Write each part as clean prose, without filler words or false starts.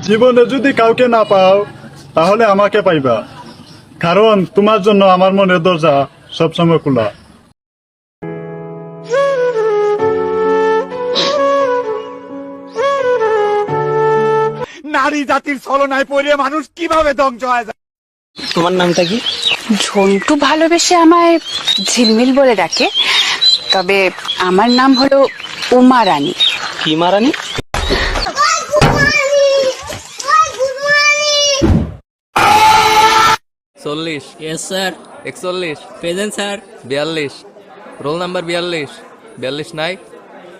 জীবনে যদি কাউকে না পাও তাহলে আমাকে পাইবা, কারণ তোমার জন্য আমার মনের দরজা সবসময় খোলা। নারী জাতির ছলনায় পড়ে মানুষ কিভাবে ধ্বংস হয়ে যায়। তোমার নামটা কি? ঝন্টু ভালোবেসে আমায় ঝিলমিল বলে ডাকে, তবে আমার নাম হলো উমা রানী। কি মারানি? চল্লিশ। Yes sir. 41। Present sir. 42। Roll number 42। 42 নাই।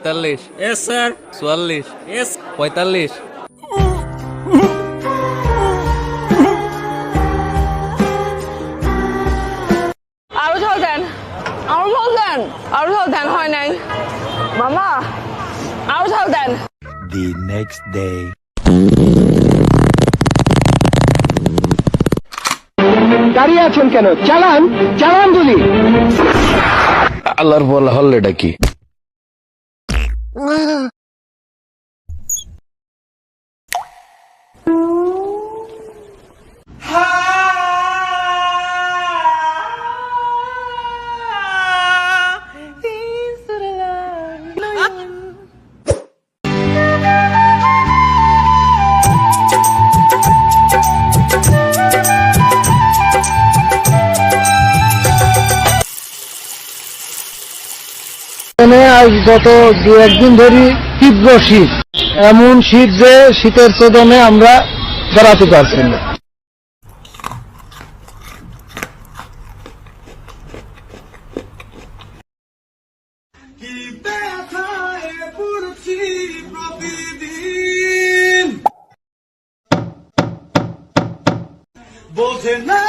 43। Yes sir. 44। यस। 45। আরো ঝাল দেন, আরো ঝাল দেন, আরো ঝাল দেন, হয় নাই মামা, আরো ঝাল দেন। The next day. দাঁড়িয়ে আছেন কেন? চালান, চালান বলি। আল্লাহর বলা হল্লেটা কি? আজ গত 2-1 দিন ধরে তীব্র শীত, এমন শীত যে শীতের চোদনে আমরা দাঁড়াতে পারছি না। বোঝে না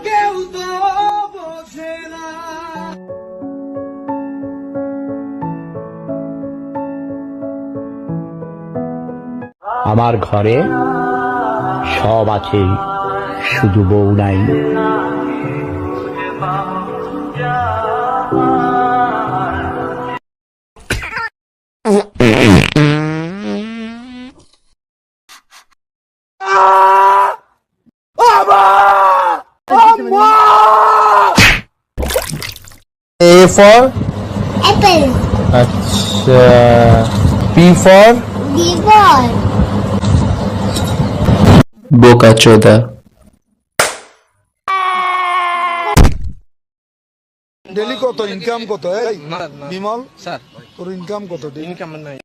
কেউ, তো বোঝে না। আমার ঘরে সব আছে, শুধু বউ নাই। A for apple, আচ্ছা, P for B for বোকা চোদা। ডেলি কত ইনকাম কত? এই বিমল স্যার, তোর ইনকাম কত? ইনকাম নাই।